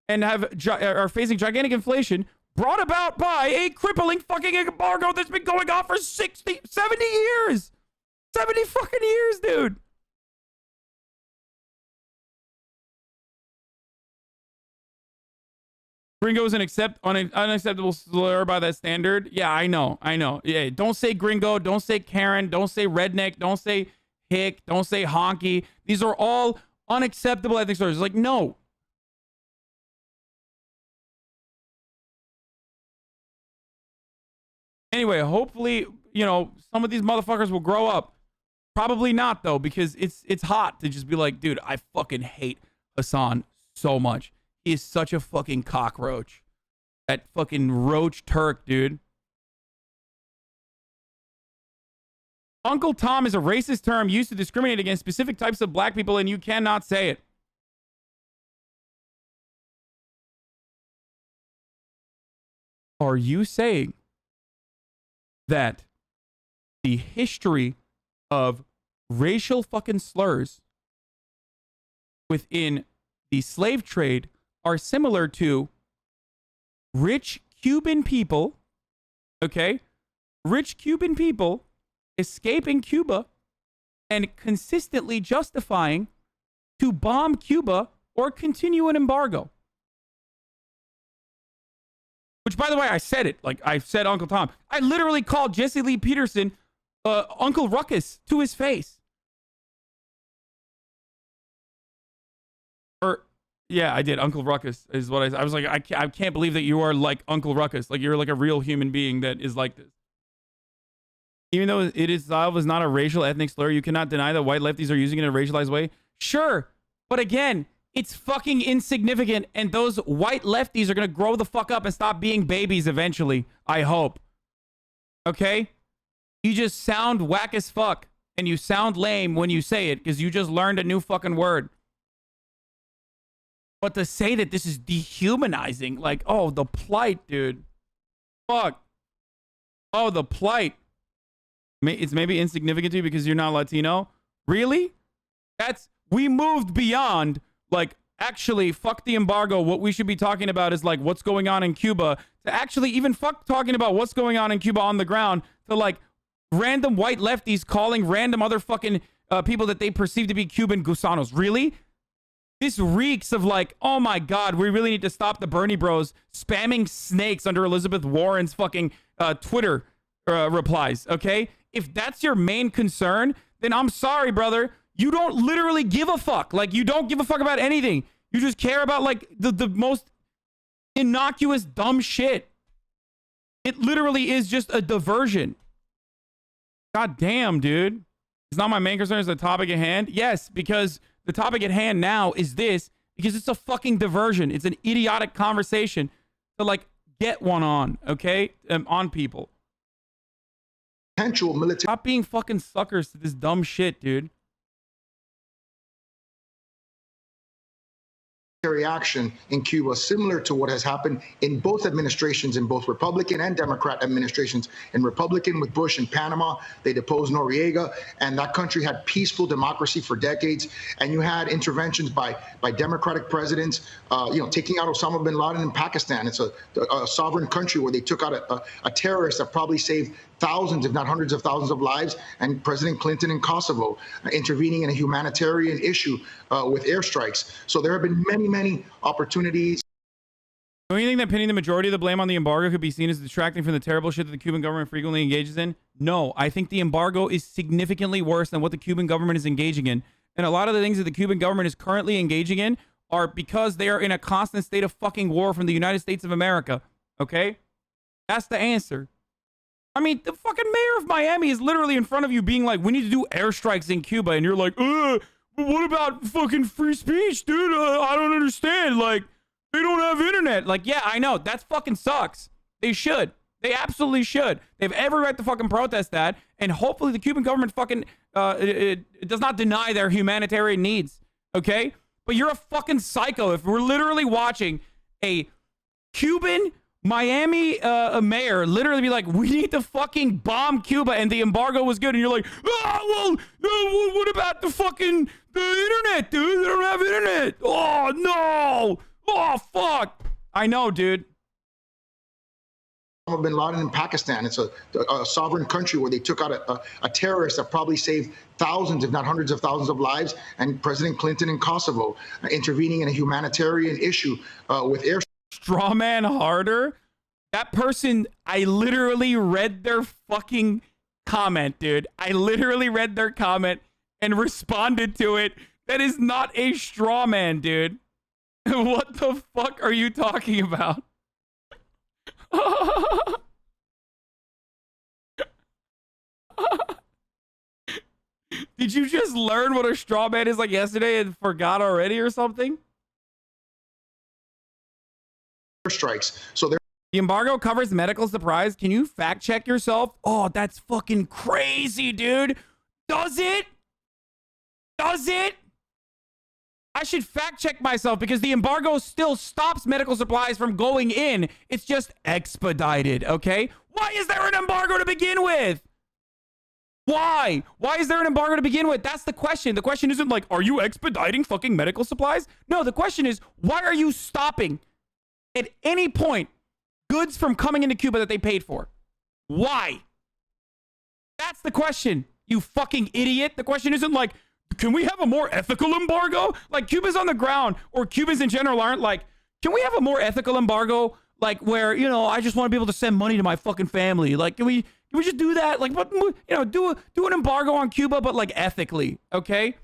and are facing gigantic inflation brought about by a crippling fucking embargo that's been going on for 60, 70 years. 70 fucking years, dude. Gringo is an unacceptable slur by that standard. Yeah, I know. Yeah, don't say gringo. Don't say Karen. Don't say redneck. Don't say hick. Don't say honky. These are all unacceptable ethnic slurs. Like, no. Anyway, hopefully, some of these motherfuckers will grow up. Probably not, though, because it's hot to just be like, dude, I fucking hate Hasan so much. He is such a fucking cockroach. That fucking roach Turk, dude. Uncle Tom is a racist term used to discriminate against specific types of black people, and you cannot say it. Are you saying that the history of racial fucking slurs within the slave trade are similar to rich Cuban people, okay? Rich Cuban people escaping Cuba and consistently justifying to bomb Cuba or continue an embargo? Which, by the way, I said it. Like, I said Uncle Tom. I literally called Jesse Lee Peterson Uncle Ruckus to his face. Yeah, I did. Uncle Ruckus is what I said. I was like, I can't believe that you are like Uncle Ruckus. Like, you're like a real human being that is like this. Even though it itself is not a racial ethnic slur, you cannot deny that white lefties are using it in a racialized way. Sure. But again, it's fucking insignificant. And those white lefties are going to grow the fuck up and stop being babies eventually. I hope. Okay? You just sound whack as fuck. And you sound lame when you say it because you just learned a new fucking word. But to say that this is dehumanizing, like, oh, the plight, dude. Fuck. Oh, the plight. It's maybe insignificant to you because you're not Latino. Really? We moved beyond, like, actually, fuck the embargo. What we should be talking about is, like, what's going on in Cuba. To actually even fuck talking about what's going on in Cuba on the ground. To, like, random white lefties calling random other fucking people that they perceive to be Cuban gusanos. Really? This reeks of like, oh my God, we really need to stop the Bernie bros spamming snakes under Elizabeth Warren's fucking Twitter replies, okay? If that's your main concern, then I'm sorry, brother. You don't literally give a fuck. Like, you don't give a fuck about anything. You just care about like the most innocuous dumb shit. It literally is just a diversion. God damn, dude. It's not my main concern, it's the topic at hand. Yes, because the topic at hand now is this, because it's a fucking diversion. It's an idiotic conversation to like get one on, okay? On people. Potential military. Stop being fucking suckers to this dumb shit, dude. Action in Cuba, similar to what has happened in both administrations, in both Republican and Democrat administrations. In Republican with Bush in Panama, they deposed Noriega, and that country had peaceful democracy for decades. And you had interventions by Democratic presidents, taking out Osama bin Laden in Pakistan. It's a sovereign country where they took out a terrorist that probably saved thousands, if not hundreds of thousands of lives, and President Clinton in Kosovo intervening in a humanitarian issue with airstrikes. So there have been many opportunities. Do you think that pinning the majority of the blame on the embargo could be seen as distracting from the terrible shit that the Cuban government frequently engages in? No, I think the embargo is significantly worse than what the Cuban government is engaging in. And a lot of the things that the Cuban government is currently engaging in are because they are in a constant state of fucking war from the United States of America. Okay? That's the answer. I mean, the fucking mayor of Miami is literally in front of you being like, we need to do airstrikes in Cuba. And you're like, but what about fucking free speech, dude? I don't understand. Like, they don't have internet. Like, yeah, I know. That fucking sucks. They should. They absolutely should. They have every right to fucking protest that. And hopefully the Cuban government fucking it does not deny their humanitarian needs. Okay? but you're a fucking psycho if we're literally watching a Cuban Miami mayor literally be like, we need to fucking bomb Cuba and the embargo was good. And you're like, what about the internet, dude? They don't have internet. Oh, no. Oh, fuck. I know, dude. Bin Laden in Pakistan. It's a sovereign country where they took out a terrorist that probably saved thousands, if not hundreds of thousands of lives. And President Clinton in Kosovo intervening in a humanitarian issue with air. Strawman harder. That person, I literally read their fucking comment, dude. I literally read their comment and responded to it. That is not a straw man, dude. What the fuck are you talking about? Did you just learn what a straw man is like yesterday and forgot already or something? Strikes. So the embargo covers medical supplies. Can you fact check yourself? Oh, that's fucking crazy, dude. Does it? Does it? I should fact check myself because the embargo still stops medical supplies from going in. It's just expedited, okay? Why is there an embargo to begin with? Why? Why is there an embargo to begin with? That's the question. The question isn't like, are you expediting fucking medical supplies? No, the question is, why are you stopping at any point goods from coming into Cuba that they paid for? Why? That's the question, you fucking idiot. The question isn't like, can we have a more ethical embargo? Like Cuba's on the ground, or Cubans in general aren't like, can we have a more ethical embargo? Like where, you know, I just want to be able to send money to my fucking family. Like, can we just do that? Like, what, you know, do an embargo on Cuba, but like ethically, okay?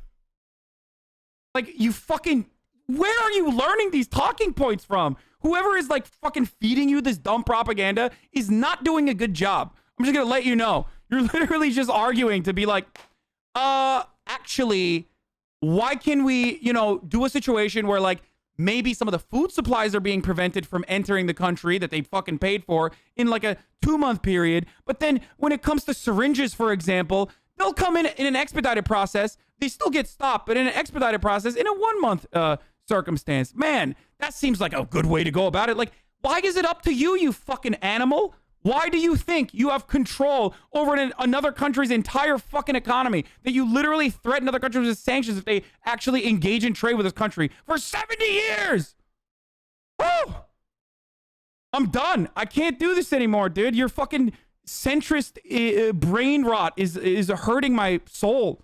Like you fucking, where are you learning these talking points from? Whoever is like fucking feeding you this dumb propaganda is not doing a good job. I'm just gonna let you know. You're literally just arguing to be like, actually, why can we, you know, do a situation where like maybe some of the food supplies are being prevented from entering the country that they fucking paid for in like a 2-month period. But then when it comes to syringes, for example, they'll come in an expedited process. They still get stopped, but in an expedited process in a 1-month circumstance. Man, that seems like a good way to go about it. Like, why is it up to you, you fucking animal? Why do you think you have control over another country's entire fucking economy, that you literally threaten other countries with sanctions if they actually engage in trade with this country for 70 years? Woo! I'm done. I can't do this anymore, dude. Your fucking centrist brain rot is hurting my soul.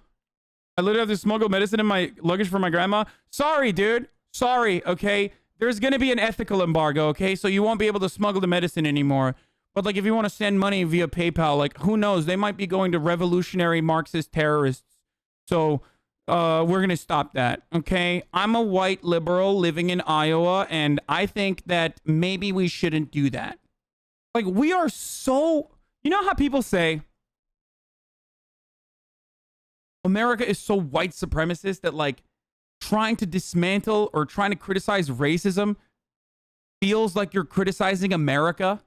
I literally have to smuggle medicine in my luggage for my grandma. Sorry, dude. Sorry, okay? There's going to be an ethical embargo, okay? So you won't be able to smuggle the medicine anymore. But like, if you want to send money via PayPal, like, who knows? They might be going to revolutionary Marxist terrorists. So we're going to stop that, okay? I'm a white liberal living in Iowa, and I think that maybe we shouldn't do that. Like, we are so... You know how people say America is so white supremacist that, like, trying to dismantle or trying to criticize racism feels like you're criticizing America?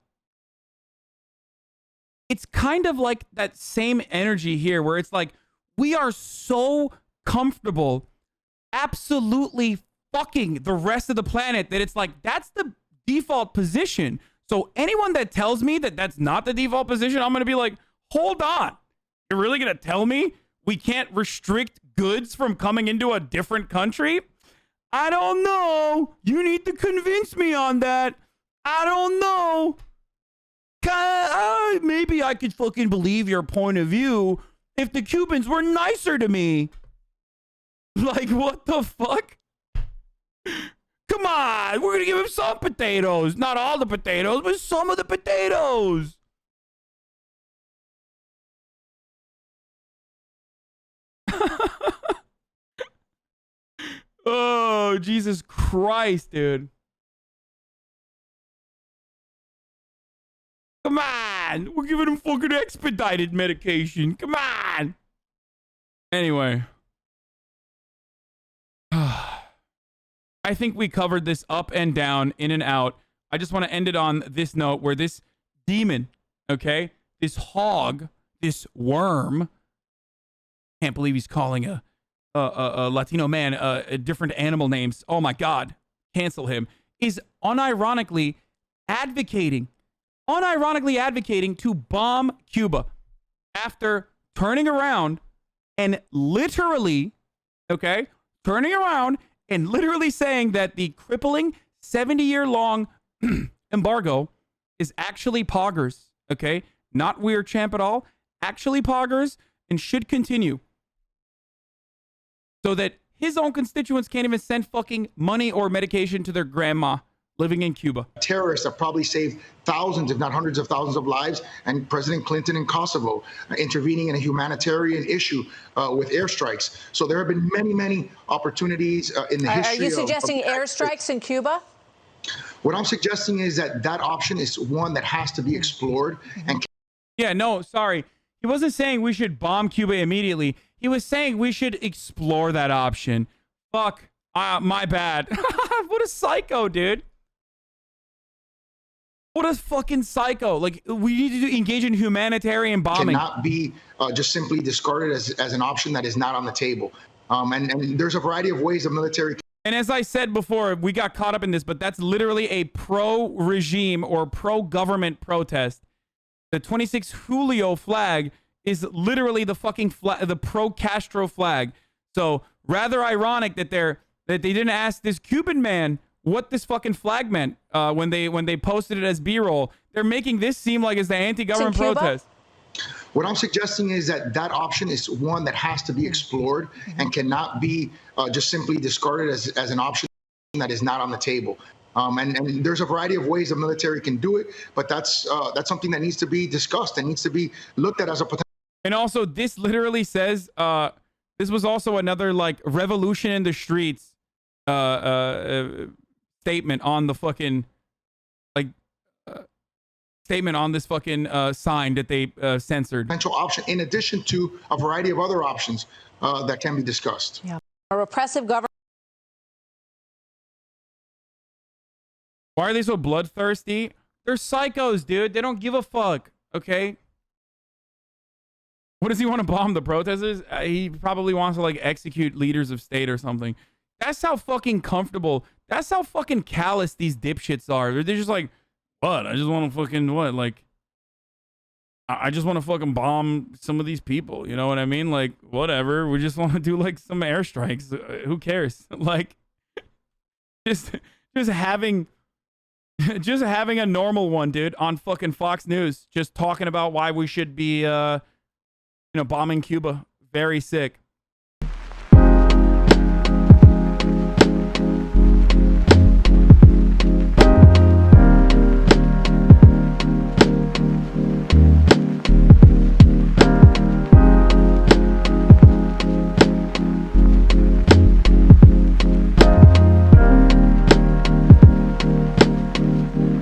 It's kind of like that same energy here where it's like, we are so comfortable absolutely fucking the rest of the planet that it's like, that's the default position. So anyone that tells me that that's not the default position, I'm going to be like, hold on. You're really going to tell me we can't restrict goods from coming into a different country? I don't know. You need to convince me on that. I don't know. Maybe I could fucking believe your point of view if the Cubans were nicer to me. Like, what the fuck? Come on, we're gonna give him some potatoes. Not all the potatoes, but some of the potatoes. Oh, Jesus Christ, dude. Come on, we're giving him fucking expedited medication. Come on. Anyway. I think we covered this up and down, in and out. I just want to end it on this note where this demon, okay, this hog, this worm, can't believe he's calling a Latino man, different animal names. Oh my God, cancel him. Is unironically advocating to bomb Cuba after turning around and literally, saying that the crippling 70-year-long embargo is actually poggers, okay? Not weird champ at all, actually poggers, and should continue. So that his own constituents can't even send fucking money or medication to their grandma living in Cuba. Terrorists have probably saved thousands, if not hundreds of thousands of lives, and President Clinton in Kosovo intervening in a humanitarian issue with airstrikes. So there have been many, many opportunities in the history. Are you suggesting airstrikes in Cuba? What I'm suggesting is that option is one that has to be explored. And yeah, no, sorry. He wasn't saying we should bomb Cuba immediately. He was saying we should explore that option. Fuck. My bad. What a psycho, dude. What a fucking psycho. Like, we need to engage in humanitarian bombing. Cannot be just simply discarded as an option that is not on the table. And there's a variety of ways of military. And as I said before, we got caught up in this, but that's literally a pro-regime or pro-government protest. The 26 Julio flag is literally the fucking the pro-Castro flag. So rather ironic that they didn't ask this Cuban man what this fucking flag meant when they posted it as B-roll. They're making this seem like it's the anti-government protest. What I'm suggesting is that option is one that has to be explored and cannot be just simply discarded as an option that is not on the table. And there's a variety of ways the military can do it, but that's something that needs to be discussed and needs to be looked at as a potential. And also, this literally says this was also another like revolution in the streets statement on the fucking statement on this fucking sign that they censored. Potential option in addition to a variety of other options that can be discussed. Yeah. A repressive government. Why are they so bloodthirsty? They're psychos, dude. They don't give a fuck. Okay. What does he want to bomb the protesters? He probably wants to like execute leaders of state or something. That's how fucking comfortable. That's how fucking callous these dipshits are. They're just like, what? I just want to fucking what? Like, I just want to fucking bomb some of these people. You know what I mean? Like, whatever. We just want to do like some airstrikes. Who cares? Like, just having a normal one, dude, on fucking Fox News, just talking about why we should be, bombing Cuba. Very sick.